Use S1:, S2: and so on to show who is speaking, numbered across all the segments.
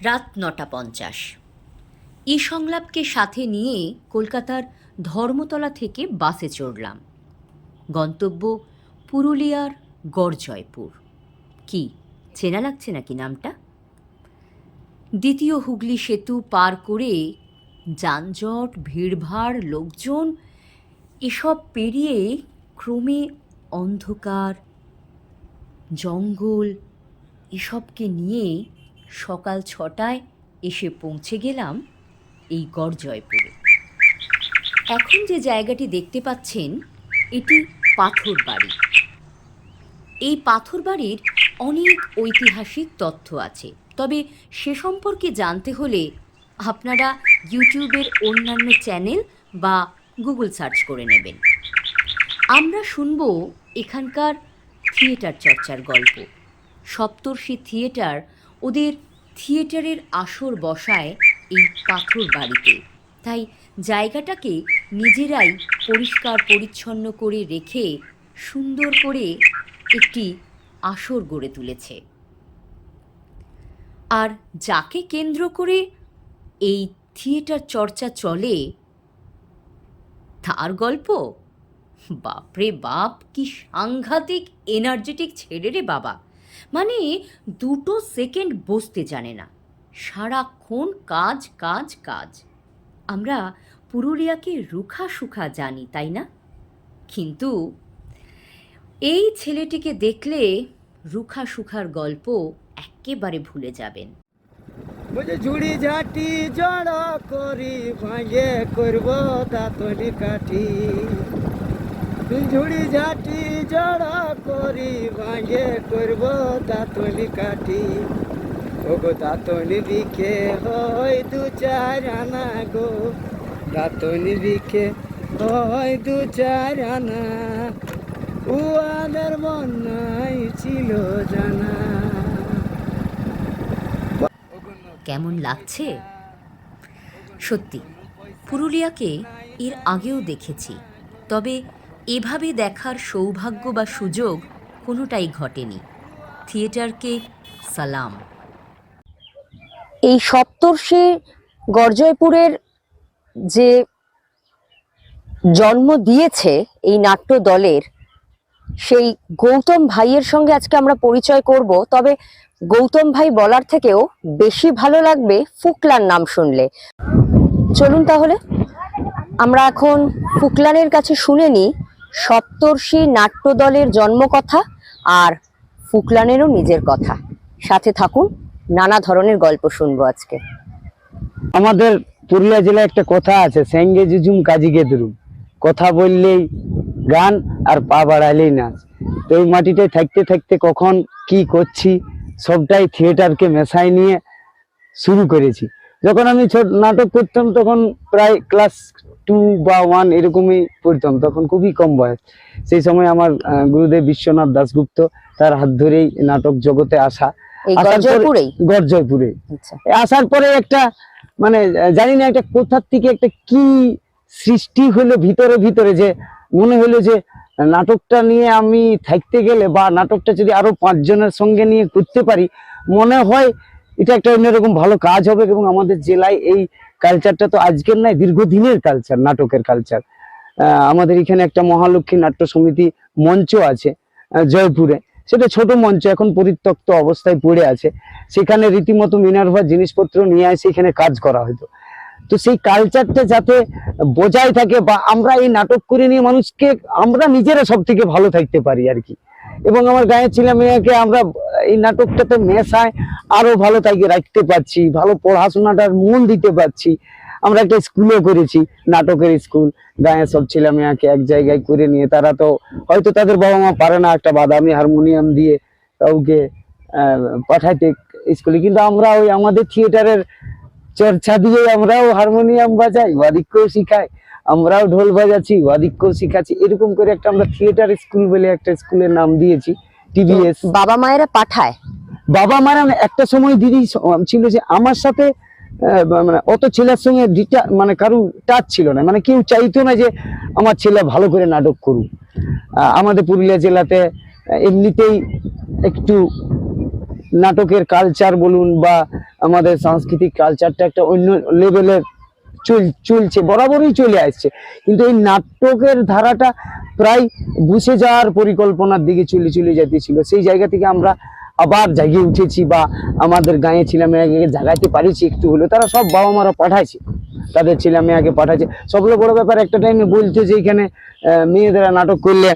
S1: রাত ৯:৫০। এই সংলাপকে সাথে নিয়ে কলকাতার ধর্মতলা থেকে বাসে চড়লাম। গন্তব্য পুরুলিয়ার গড়জয়পুর। কি চেনা লাগছে নাকি নামটা? দ্বিতীয় হুগলি সেতু পার করে যানজট, ভিড়ভাড়, লোকজন এসব পেরিয়ে ক্রমে অন্ধকার, জঙ্গল এসবকে নিয়ে সকাল ৬টায় এসে পৌঁছে গেলাম এই গড়জয়পুরে। এখন যে জায়গাটি দেখতে পাচ্ছেন এটি পাথর বাড়ি। এই পাথর বাড়ির অনেক ঐতিহাসিক তথ্য আছে, তবে সে সম্পর্কে জানতে হলে আপনারা ইউটিউবের অন্যান্য চ্যানেল বা গুগল সার্চ করে নেবেন। আমরা শুনব এখানকার থিয়েটার চর্চার গল্প। সপ্তর্ষি থিয়েটার ওদের থিয়েটারের আসর বসায় এই পাথর বাড়িতে, তাই জায়গাটাকে নিজেরাই পরিষ্কার পরিচ্ছন্ন করে রেখে সুন্দর করে একটি আসর গড়ে তুলেছে। আর যাকে কেন্দ্র করে এই থিয়েটার চর্চা চলে তার গল্প, বাপরে বাপ, কি সাংঘাতিক এনার্জেটিক ছেলে রে বাবা! মানে 2 সেকেন্ড বসতে জানে না, সারাক্ষণ কাজ কাজ কাজ। আমরা পুরুলিয়াকে রুখা সুখা জানি, তাই না? কিন্তু এই ছেলেটিকে দেখলে রুখা সুখার গল্প একেবারে ভুলে যাবেন।
S2: ঝুড়ি ঝাঁটি জড়ো করি ভাঙে করব দাঁতনি কাঠি। ঝুড়ি ঝাঁটি জড়ো করি ভাঙে করব দাঁতনি কাঠি। ওগো দাঁতনি বিকে হয় 2-4 আনা গো, দাঁতনি বিকে হয় 2-4 আনা। উয়াদের মন নাই ছিল জানা।
S1: কেমন লাগছে? সত্যি পুরুলিয়াকে এর আগেও দেখেছি, তবে এভাবে দেখার সৌভাগ্য বা সুযোগ কোনোটাই ঘটেনি। থিয়েটারকে সালাম।
S3: এই সপ্তর্ষি গড়জয়পুরের যে জন্ম দিয়েছে এই নাট্য দলের, সেই গৌতম ভাইয়ের সঙ্গে আজকে আমরা পরিচয় করব। তবে গৌতম ভাই বলার থেকেও বেশি ভালো লাগবে ফুকলার নাম শুনলে। চলুন তাহলে আমরা এখন ফুকলানের কাছে শুনে নিই সপ্তর্ষি নাট্য দলের জন্মকথা আর ফুকলানেরও নিজের কথা। সাথে থাকুন, নানা ধরনের গল্প শুনবো আজকে।
S2: আমাদের পুরুলিয়া জেলায় একটা কথা আছে, সেঙ্গে জুজুম কাজিকে দুরুম। কথা বললেই গান আর পা বাড়ালেই নাচ। তো এই মাটিটায় থাকতে থাকতে কখন কি করছি সবটাই থিয়েটারকে মেশাই নিয়ে শুরু করেছি। যখন আমি নাটক করতাম তখন প্রায় ক্লাস 2 বা 1 এরকমই পড়তাম, তখন খুবই কম বয়স। সেই সময় আমার গুরুদেব বিশ্বনাথ দাশগুপ্ত, তার হাত ধরেই নাটক জগতে আসা। গড়জয়পুরে আসার পরে একটা মানে জানি না একটা কোথার থেকে একটা কি সৃষ্টি হলো ভিতরে ভিতরে, যে মনে হলো যে নাটকটা নিয়ে আমি থাকতে গেলে বা নাটকটা যদি আরো 5 জনের সঙ্গে নিয়ে করতে পারি, মনে হয় এটা একটা অন্যরকম ভালো কাজ হবে। এবং আমাদের জেলায় এই কালচারটা তো আজকের নয়, দীর্ঘদিনের কালচার, নাটকের কালচার। আমাদের এখানে একটা মহালক্ষ্মী নাট্য সমিতি মঞ্চ আছে জয়পুরে। সেটা ছোট মঞ্চ, এখন পরিত্যক্ত অবস্থায় পড়ে আছে। সেখানে রীতিমতো মিনার্ভার জিনিসপত্র নিয়ে এসে এখানে কাজ করা হতো। তো সেই কালচারটা যাতে বজায় থাকে বা আমরা এই নাটক করে নিয়ে মানুষকে আমরা নিজেরা সব থেকে ভালো থাকতে পারি আর কি। এবং আমার গাঁয়ের ছেলে মেয়েকে আমরা এই নাটকটাতে মেশায় আরো ভালো তাকে রাখতে পারছি, ভালো পড়াশোনাটার মন দিতে পারছি। আমরা একটা স্কুলও করেছি, নাটকের স্কুল। গাঁয়ের সব ছেলে মেয়েকে এক জায়গায় করে নিয়ে, তারা তো হয়তো তাদের বাবা মা পারে না একটা বাদামি হারমোনিয়াম দিয়ে কাউকে পাঠাইতে স্কুলে, কিন্তু আমরা ওই আমাদের থিয়েটারের চর্চা দিয়ে আমরাও হারমোনিয়াম বাজাই, ওয়াদিককেও শিখাই, আমরাও ঢোল বাজাচ্ছি, ওয়াদিককেও শিখাচ্ছি। এরকম করে একটা আমরা থিয়েটার স্কুল বলে একটা স্কুলের নাম দিয়েছি, টিবিএস।
S3: বাবা মায়েরা পাঠায়?
S2: বাবা মারা একটা সময় দিদি ছিল যে আমার সাথে মানে অত ছেলের সঙ্গে মানে কারু টাচ ছিল না, মানে কেউ চাইতো না যে আমার ছেলে ভালো করে নাটক করুক। আমাদের পুরুলিয়া জেলাতে এমনিতেই একটু নাটকের কালচার বলুন বা আমাদের সাংস্কৃতিক কালচারটা একটা অন্য লেভেলের চলছে, বরাবরই চলে আসছে, কিন্তু এই নাটকের ধারাটা প্রায় বুঝে যাওয়ার পরিকল্পনার দিকে চলে যেতেছিল। সেই জায়গা থেকে আমরা আবার জাগিয়ে উঠেছি, বা আমাদের গাঁয়ে ছেলে মেয়েকে জাগাইতে পারিছি একটু হলেও। তারা সব বাবা মারা পাঠাইছে, তাদের ছেলে মেয়েকে পাঠাচ্ছে। সবগুলো বড় ব্যাপার একটা টাইমে বলছে যে এখানে মেয়েদেরা নাটক করলে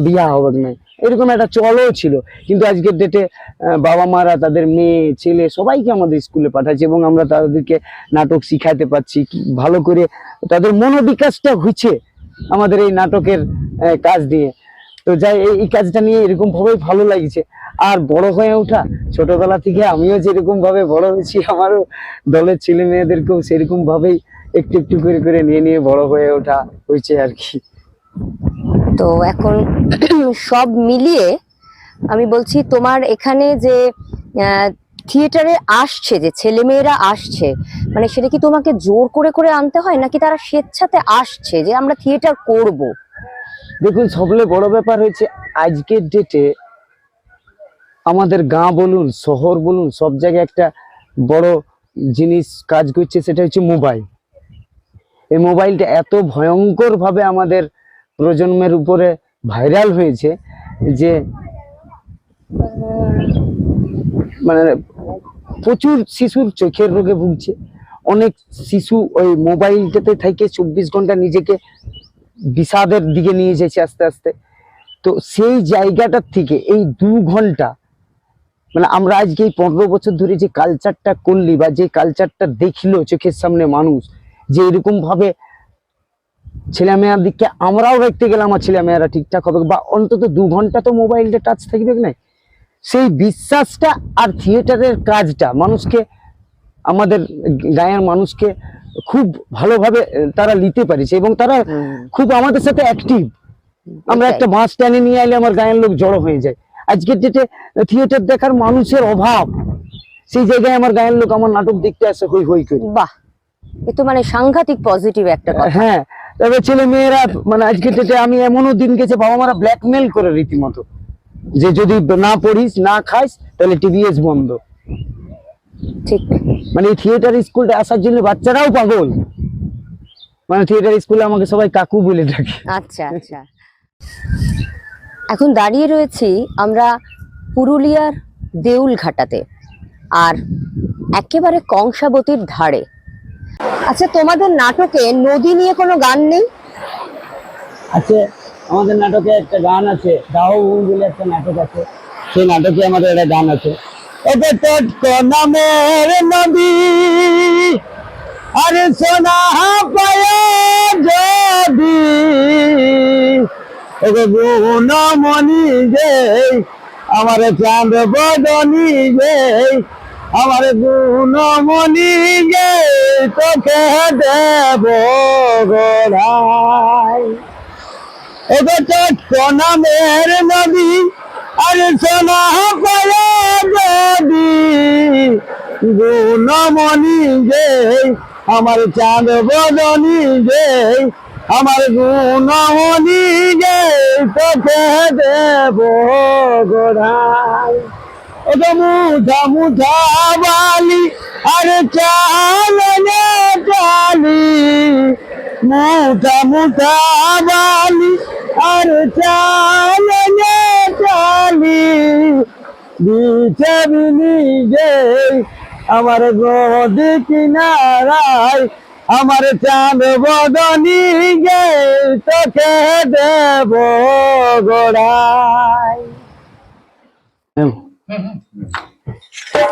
S2: বিয়া হবে না, এরকম একটা চলও ছিল। কিন্তু আজকের ডেটে বাবা মারা তাদের মেয়ে ছেলে সবাইকে আমাদের স্কুলে পাঠাচ্ছে, এবং আমরা তাদেরকে নাটক শিখাইতে পারছি, ভালো করে তাদের মনোবিকাশটা হচ্ছে আমাদের এই নাটকের কাজ দিয়ে। তো যাই, এই কাজটা নিয়ে এরকম ভাবেই ভালো লাগছে। আর বড় হয়ে ওঠা, ছোটবেলা থেকে আমিও যেরকম ভাবে বড় হয়েছি, আমারও দলের ছেলে মেয়েদেরকেও সেরকম ভাবেই একটু একটু করে করে নিয়ে বড় হয়ে ওঠা হয়েছে আর কি।
S3: তো এখন সব মিলিয়ে আমি বলছি, তোমার এখানে যে থিয়েটারে আসছে, যে ছেলেমেয়েরা আসছে, মানে সেটা কি তোমাকে জোর করে করে আনতে হয়, নাকি তারা স্বেচ্ছাতে আসছে যে আমরা থিয়েটার করব?
S2: দেখুন, সবচেয়ে বড় ব্যাপার হচ্ছে আজকের ডেটে আমাদের গাঁ বলুন, শহর বলুন, সব জায়গায় একটা বড় জিনিস কাজ করছে, সেটা হচ্ছে মোবাইল। এই মোবাইলটা এত ভয়ঙ্কর ভাবে আমাদের প্রজন্মের উপরে ভাইরাল হয়েছে যে মানে প্রচুর শিশুর চোখের রোগে ভুগছে। অনেক শিশু ওই মোবাইলটাতে থেকে 24 ঘন্টা নিজেকে বিষাদের দিকে নিয়ে যাচ্ছে আস্তে আস্তে। তো সেই জায়গাটার থেকে এই 2 ঘন্টা, মানে আমরা আজকে এই 15 বছর ধরে যে কালচারটা করলি, বা যে কালচারটা দেখলো চোখের সামনে মানুষ, যে এরকম ভাবে ছেলেমেয়ার দিককে আমরাও দেখতে গেলে আমার ছেলেমেয়েরা ঠিকঠাক হবে, বা অন্তত 2 ঘন্টা তো মোবাইলটা টাচ থাকবে না, সেই বিশ্বাসটা আর থিয়েটারের কাজটা মানুষকে, আমাদের গায়ের মানুষকে খুব ভালোভাবে তারা নিতে পারেছে, এবং তারা খুব আমাদের সাথে অ্যাক্টিভ। আমরা একটা বাস টানে নিয়ে আইলে আমার গায়ের লোক জড়ো হয়ে যায়। আজকের ডেটে থিয়েটার দেখার মানুষের অভাব, সেই জায়গায় আমার গায়ের লোক আমার নাটক দেখতে আসে হই হই করে।
S3: বাহ, এ তো মানে সাংঘাতিক পজিটিভ একটা কথা।
S2: হ্যাঁ, তবে ছেলে মেয়েরা মানে আজকের ডেটে আমি এমনও দিন গেছে বাবা মারা ব্ল্যাকমেল করে রীতিমতো, যে যদি না পড়িস না খাইস তাহলে টিভিএস বন্ধ।
S3: ঠিক,
S2: মানে এই থিয়েটার স্কুলটা আসার জন্য বাচ্চারাও পাগল। মানে থিয়েটার স্কুলে আমাকে সবাই কাকু বলে ডাকে।
S3: আচ্ছা আচ্ছা। এখন দাঁড়িয়ে রয়েছি আমরা পুরুলিয়ার দেউলঘাটাতে, আর একেবারে কংসাবতীর ধারে। আচ্ছা, তোমাদের নাটকে নদী নিয়ে কোনো গান নেই?
S2: আছে, আমাদের নাটকে একটা গান আছে, দাও বলে একটা নাটক আছে, সেই নাটকে আমাদের একটা গান আছে, ওকে টটকো নামের নদী আরে সোনা পায় যদি, ওকে গুণমণি যে আমার চাঁদ বদনি যে, আমার গুণমণি যে তোকে দেব গোড়ায়। ওকে টটকো নামের নদী আরে সোনা পায় যদি, গুণমণি যে আমার চাঁদ বদনি যে, আমার গুণমণি যে তোকে দেব গোড়ায়। ওকে মুঠা মুঠা বালি আরে চালনে চালি, মুঠা মুঠা বালি আর চালনে চালি, বিছাবিনি যে আমার গদি কিনারায়, আমার চাঁদ বদনি গে তোকে দেব গোড়ায়।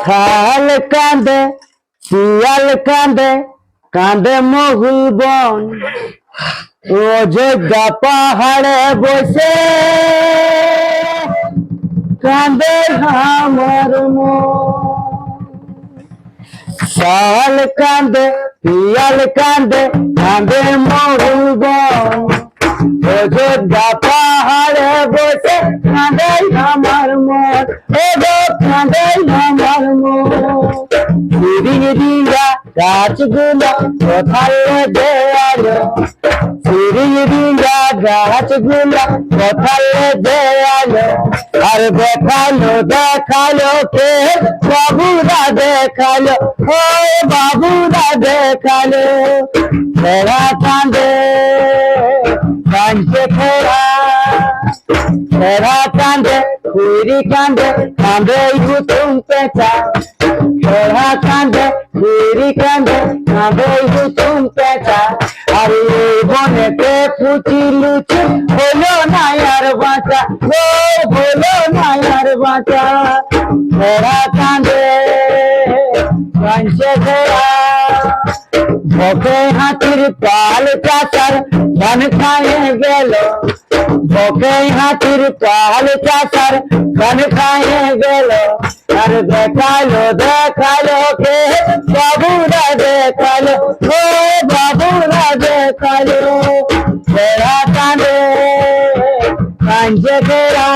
S2: খাল কাঁদে শিয়াল কাঁদে, কাঁদে মহুল বন, অযোধ্যা পাহাড়ে বসে কাঁদে আমার মন। শাল কাঁদে শিয়াল কাঁদে, কাঁদে মহুল বন, অযোধ্যা পাহাড়ে বসে কাঁদে আমার মন, কাঁদে আমার মন। সিঁড়িয়া গাছগুলো কোথায় দেয়ালো, সিঁড়িয়া গাছগুলো কোথায় দেয়ালো, আর দেখালো দেখালো কে বাবুরা দেখালো, ও বাবুরা দেখালো। খোড়া কাঁদে কাঁদছে খোড়া, খোড়া কাঁদে খুরি কাঁদে, কাঁদে কুতুম পেঁচা। খোড়া কাঁদে খুরি কাঁদে, কাঁদে কুতুম পেঁচা। আর এই বনেতে পুচি লুচি হলো না আর বাঁচা, ও হলো না আর বাঁচা। খোড়া কাঁদে কাঁদছে খোড়া, বকে হাতির পাল চাচার ধান খায়ে গেল, বকে হাতির পাল চাচার ধান খায়ে গেল। আর দেখালো দেখালো কে বাবুরা দেখালো, ও বাবুরা দেখালো। খোড়া কাঁদে কাঁদছে খোড়া,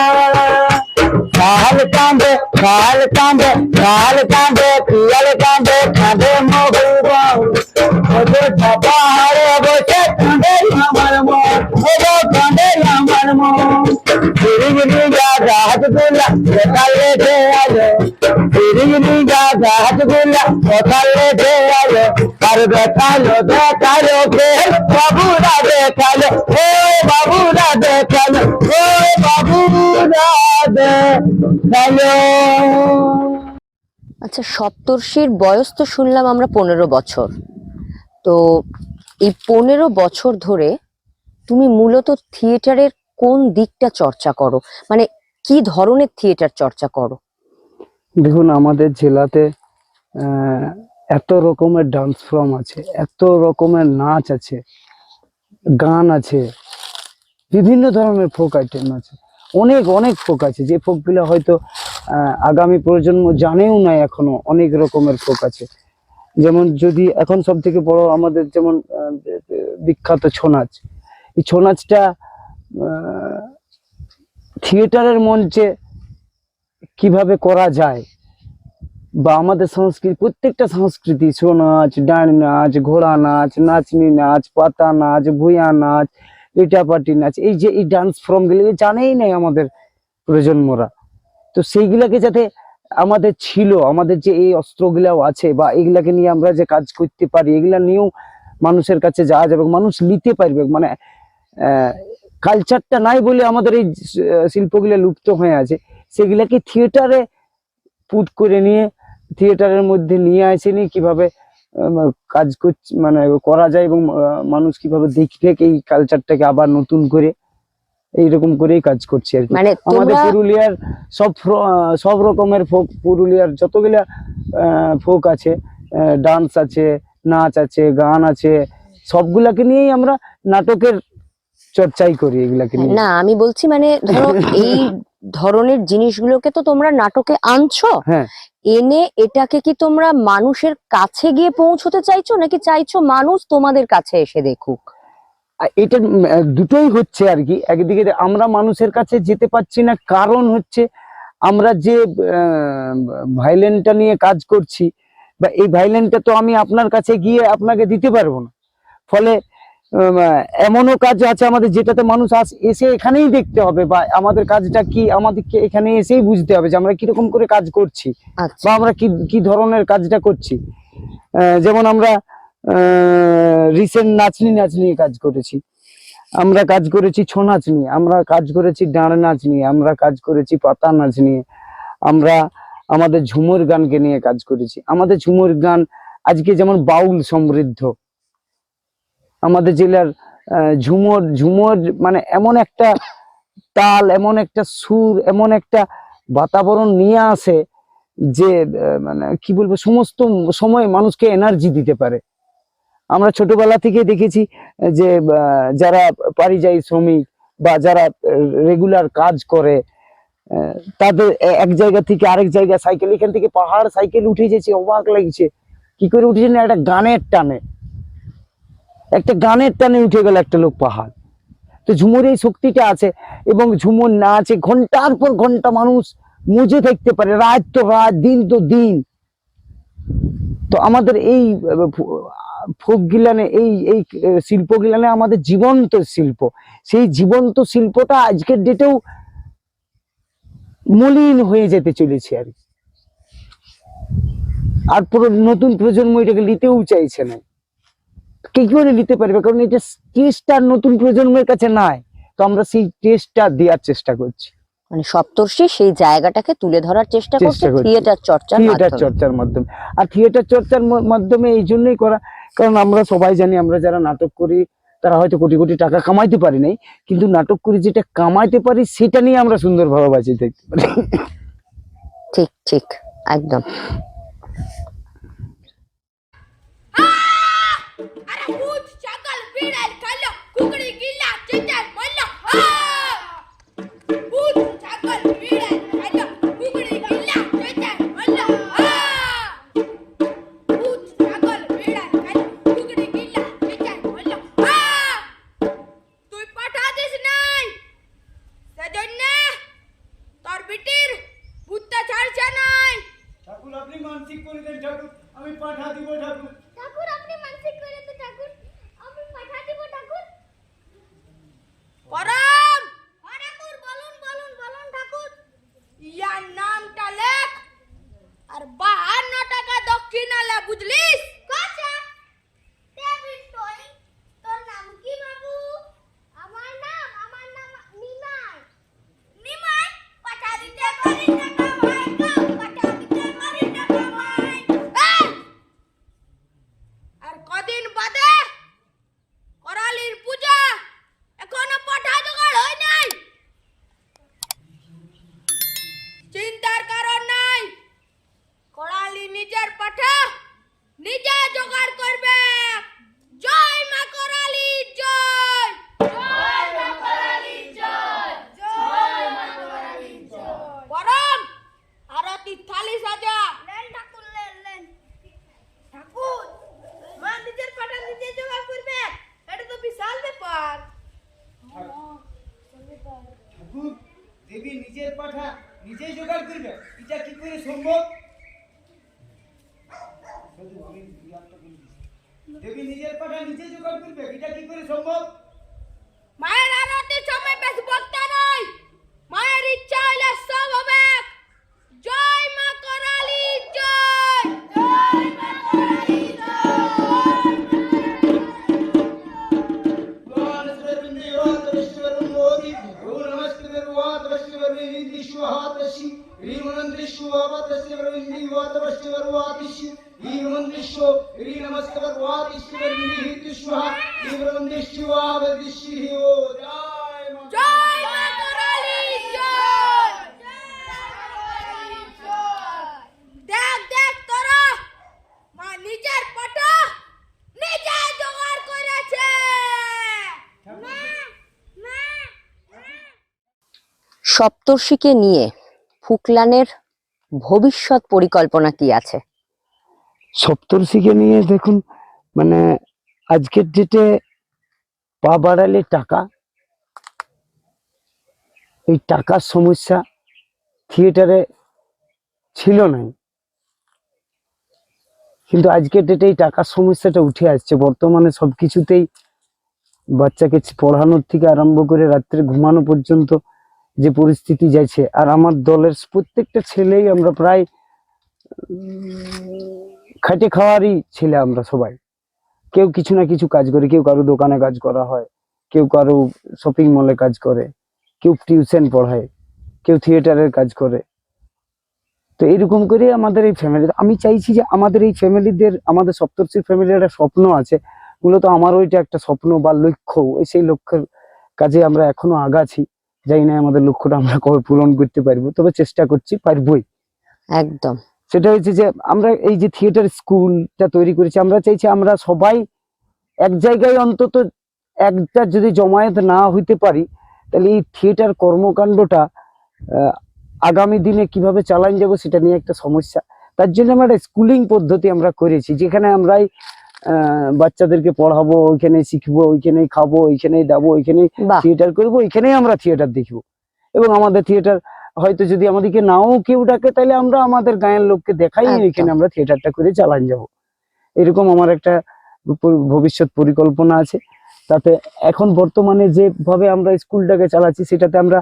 S2: কাল কাঁদে কাল কাঁদে কাল কাঁদে, পিয়াল কাঁদে কাঁদে মহুর বউ। ওদের বাবা হারে বসে কাঁদে আমার মন, ও কাঁদে আমার মন। ফিরিগিরি যা রাজগোল্লা কোথায় রেখে আলো, ফিরিগিরি যা রাজগোল্লা কোথায় রেখে আলো। আর দেখালো দেখালো কে বাবুরা দেখালো, ও বাবুরা দেখালো, ও বাবুরা দেখালো।
S3: আচ্ছা, সপ্তর্ষির বয়স তো শুনলাম আমরা 15 বছর। তো এই 15 বছর ধরে তুমি মূলত থিয়েটারের কোন দিকটা চর্চা করো, মানে কি ধরনের থিয়েটার চর্চা করো?
S2: দেখুন, আমাদের জেলাতে এত রকমের ডান্স ফর্ম আছে, এত রকমের নাচ আছে, গান আছে, বিভিন্ন ধরনের ফোক আইটেম আছে, অনেক অনেক ফোক আছে, যে ফোকগুলো হয়তো আগামী প্রজন্ম জানেও না এখনো। অনেক রকমের ফোক আছে। যেমন যদি এখন সব থেকে বড় আমাদের যেমন বিখ্যাত ছৌ নাচ, এই ছৌ নাচটা থিয়েটারের মঞ্চে কিভাবে করা যায়, বা আমাদের সংস্কৃতি, প্রত্যেকটা সংস্কৃতি, ছৌ নাচ, ডাঁড় নাচ, ঘোড়া নাচ, নাচনি নাচ, পাতা নাচ, ভুইয়া নাচ, ইটাপাটি নাচ, এই যে এই ডান্স ফর্মগুলো জানেই নাই আমাদের প্রজন্মরা। তো সেইগুলাকে যাতে আমাদের ছিল, আমাদের যে এই অস্ত্রগুলাও আছে বা এগুলাকে নিয়ে আমরা যে কাজ করতে পারি, এগুলা নিয়েও মানুষের কাছে যাওয়া যাবে, মানুষ নিতে পারবে। মানে কালচারটা নাই বলে আমাদের এই শিল্পগুলো লুপ্ত হয়ে আছে। সেগুলাকে থিয়েটারে পুট করে নিয়ে, থিয়েটারের মধ্যে নিয়ে আসেনি কিভাবে কাজ করছে, মানে করা যায়, এবং মানুষ কিভাবে দেখবে এই কালচারটাকে আবার নতুন করে, এইরকম করেই কাজ করছি আর কি।
S3: মানে
S2: আমাদের
S3: তোমরা
S2: পুরুলিয়ার সব রকমের ফোক, পুরুলিয়ার যতগুলা ফোক আছে, ডান্স আছে, নাচ আছে, গান আছে, সবগুলাকে নিয়েই আমরা নাটকের চর্চাই করি, এগুলাকে নিয়ে।
S3: না, আমি বলছি মানে ধরো এই ধরনের জিনিসগুলোকে তো তোমরা নাটকে আনছো,
S2: হ্যাঁ,
S3: এনে এটাকে কি তোমরা মানুষের কাছে গিয়ে পৌঁছতে চাইছো, নাকি চাইছো মানুষ তোমাদের কাছে এসে দেখুক?
S2: এটা দুটোই হচ্ছে আর কি। একদিকে আমরা মানুষের কাছে যেতে পারছি না, কারণ হচ্ছে আমরা যে ভাইলেনটা নিয়ে কাজ করছি, বা এই ভাইলেনটা তো আমি আপনার কাছে গিয়ে আপনাকে দিতে পারবো না। ফলে এমনও কাজ আছে আমাদের যেটাতে মানুষ এসে এখানেই দেখতে হবে, বা আমাদের কাজটা কি আমাদেরকে এখানে এসেই বুঝতে হবে যে আমরা কিরকম করে কাজ করছি,
S3: আচ্ছা,
S2: বা আমরা কি কি ধরনের কাজটা করছি। যেমন আমরা রিসেন্ট নাচনি নাচ নিয়ে কাজ করেছি, আমরা কাজ করেছি ছৌ নাচ নিয়ে, আমরা কাজ করেছি ডাঁড় নাচ নিয়ে, আমরা কাজ করেছি পাতা নাচ নিয়ে, আমরা আমাদের ঝুমুর গানকে নিয়ে কাজ করেছি। আমাদের ঝুমুর গান আজকে যেমন বাউল সমৃদ্ধ, আমাদের জেলার ঝুমুর ঝুমুর মানে এমন একটা তাল, এমন একটা সুর, এমন একটা বাতাবরণ নিয়ে আসে যে মানে কি বলবো, সমস্ত সময় মানুষকে এনার্জি দিতে পারে। আমরা ছোটবেলা থেকে দেখেছি যে যারা পরিযায়ী শ্রমিক বা যারা রেগুলার কাজ করে, তাদের এক জায়গা থেকে আরেক জায়গা সাইকেল, এখান থেকে পাহাড় সাইকেল উঠে যেছে, অবাক লাগছে কি করে উঠেছে না, একটা গানের টানে উঠে গেল একটা লোক পাহাড়। তো ঝুমুর এই শক্তিটা আছে, এবং ঝুমুর নাচে ঘন্টার পর ঘন্টা মানুষ মুজে থাকতে পারে, রাত তো রাত, দিন তো দিন। তো আমাদের এই ফোক গিলানে, এই শিল্প গিলানে আমাদের জীবন্ত শিল্প, সেই জীবন্ত শিল্পটা আজকের ডেটেও মলিন হয়ে যেতে চলেছে আর কি। আর পুরো নতুন প্রজন্ম এটাকে নিতেও চাইছে না। কি করে নিতে পারবে, কারণ এটা টেস্টটা নতুন প্রজন্মের কাছে নাই। তো আমরা সেই টেস্টটা দেওয়ার চেষ্টা করছি,
S3: মানে সপ্তর্ষি সেই জায়গাটাকে তুলে ধরার চেষ্টা করছে
S2: চেষ্টা করছি।
S3: থিয়েটার চর্চার
S2: থিয়েটার
S3: মাধ্যমে।
S2: চর্চার মাধ্যমে। আর থিয়েটার চর্চার মাধ্যমে এই জন্যই করা, কারণ আমরা সবাই জানি আমরা যারা নাটক করি তারা হয়তো কোটি কোটি টাকা কামাইতে পারি নাই, কিন্তু নাটক করে যেটা কামাইতে পারি সেটা নিয়ে আমরা সুন্দরভাবে বাঁচিয়ে থাকতে পারি।
S3: ঠিক ঠিক, একদম।
S4: আরে ভূত ছাগল বিড়াল খালো কুকুরি গিলা চিটার মারলো ভূত ছাগল বিড়াল খালো কুকুরি গিলা চিটার মারলো ভূত ছাগল বিড়াল খালো কুকুরি গিলা চিটার মারলো তুই পাঠা দিস নাই সেজন্য তোর বিটির ভূতটা ছাড়ছে নাই।
S2: ঠাকুর আপনি মানসিক করে দেন ঠাকুর, আমি পাঠা দিব ঠাকুর।
S4: ঠাকুর আপনি মানসিক করে তো ঠাকুর আমি পাঠা দিব ঠাকুর। পরম ঠাকুর বলুন বলুন বলুন ঠাকুর ইয়ার নামটা লেখ আর 52 টাকা দক্ষিণা লে বুঝলিস? আচ্ছা ডেভিড টয় তোর নাম কি বাবু? আমার নাম নিমাই। নিমাই পাঠা দিতে পারি টাকা ভাই গো পাঠা দিতে পারি টাকা ভাই। এই! আর কদিন বাদে করালির পূজা, এখনো পাঠা জোগাড় হয় নাই। চিন্তার কারণ নাই, করালি নিজের পাঠা নিজে জোগাড় করবে। জয় মা করালি জয়, জয় মা করালি জয়, জয় মা করালি জয়। বরং আরতি থালি সাজা। লেন ঠাকুর লেন। ঠাকুর মা নিজের পাঠা নিজে জোগাড় করবে, এটা তো বিশাল ব্যাপার।
S2: ঠাকুর দেবী নিজের পাঠা নিজেই জোগাড় করবে, এটা কি করে সম্ভব? দেবী নিজের পাঠা নিজে জোগাড় করবে, এটা কি করে সম্ভব?
S4: মায়ের আরতির সময় বেশ বক্তা নয়, মায়ের ইচ্ছা হলে সব হবে। জয় মা করালি জয়, জয় মা করালি জয় মা করালি জয়। দেখ দেখ তোরা মা নিজের পাঠা নিজে জোগাড় করেছে।
S3: সপ্তর্ষিকে নিয়ে ফুকলানের ভবিষ্যৎ পরিকল্পনা কি আছে?
S2: সপ্তর্ষিকে নিয়ে দেখুন, মানে আজকের ডেটে পা বাড়ালে টাকা, এই টাকার সমস্যা থিয়েটারে ছিল না, কিন্তু আজকের ডেটে এই টাকার সমস্যাটা উঠে আসছে। বর্তমানে সবকিছুতেই বাচ্চাকে পড়ানোর থেকে আরম্ভ করে রাত্রে ঘুমানো পর্যন্ত যে পরিস্থিতি যাচ্ছে, আর আমার দলের প্রত্যেকটা ছেলেই আমরা প্রায় খাটে খাওয়ারই ছেলে আমরা সবাই। কেউ কিছু না কিছু কাজ করে, কেউ কারো দোকানে কাজ করা হয়, কেউ কারো শপিং মলে কাজ করে, কেউ টিউশন পড়ায়, কেউ থিয়েটারের কাজ করে। তো এরকম করে আমাদের এই ফ্যামিলি, আমি চাইছি যে আমাদের এই ফ্যামিলিদের, আমাদের সপ্তর্ষির ফ্যামিলির একটা স্বপ্ন আছে, মূলত আমার ওইটা একটা স্বপ্ন বা লক্ষ্য। সেই লক্ষ্যের কাজে আমরা এখনো আগাছি, জানি না আমাদের লক্ষ্যটা আমরা কবে পূরণ করতে পারবো, তবে চেষ্টা করছি, পারবই।
S3: একদম।
S2: সেটা হচ্ছে যে আমরা এই যে থিয়েটার স্কুলটা তৈরি করেছি, আমরা চাইছি আমরা সবাই এক জায়গায় অন্তত একটা যদি জমায়েত না হইতে পারি, তাহলে এই থিয়েটার কর্মকাণ্ডটা আগামী দিনে কিভাবে চালান যাব সেটা নিয়ে একটা সমস্যা। তার জন্য আমরা একটা স্কুলিং পদ্ধতি আমরা করেছি, যেখানে আমরাই বাচ্চাদেরকে পড়াবো, ওইখানে শিখবো, ওইখানেই খাবো, ওইখানেই দাবো, ওইখানেই
S3: বাহ,
S2: থিয়েটার করবো, ওইখানেই আমরা থিয়েটার দেখবো। এবং আমাদের থিয়েটার হয়তো যদি আমাদেরকে নাও কেউ ডাকে, তাহলে আমরা আমাদের গায়ের লোককে দেখাই
S3: একদম।
S2: ওইখানে আমরা থিয়েটারটা করে চালান যাব। এরকম আমার একটা ভবিষ্যৎ পরিকল্পনা আছে। তাতে এখন বর্তমানে যেভাবে আমরা স্কুলটাকে চালাচ্ছি, সেটাতে আমরা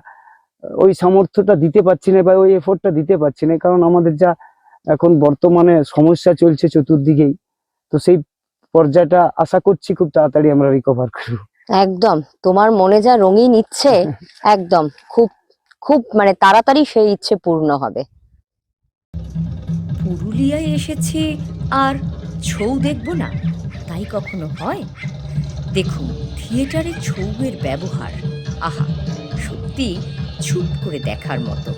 S2: ওই সামর্থ্যটা দিতে পারছি না বা ওই এফোর্টটা দিতে পারছি না, কারণ আমাদের যা এখন বর্তমানে সমস্যা চলছে চতুর্দিকেই। তো সেই পর্যায়টা আশা করছি খুব তাড়াতাড়ি আমরা রিকভার করবো।
S3: একদম, তোমার মনে যা রঙিন ইচ্ছে, একদম খুব খুব মানে তাড়াতাড়ি সেই ইচ্ছে পূর্ণ হবে।
S1: পুরুলিয়ায় এসেছি আর ছৌ দেখব না, তাই কখনো হয়? দেখুন থিয়েটারে ছৌয়ের ব্যবহার, আহা, সত্যি চুপ করে দেখার মতো।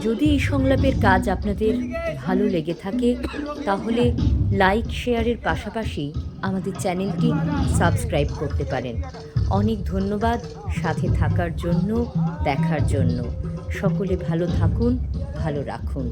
S1: যদি এই সংলাপের কাজ আপনাদের ভালো লেগে থাকে তাহলে লাইক শেয়ারের পাশাপাশি আমাদের চ্যানেলটি সাবস্ক্রাইব করতে পারেন। অনেক ধন্যবাদ সাথে থাকার জন্য, দেখার জন্য। সকলে ভালো থাকুন, ভালো রাখুন।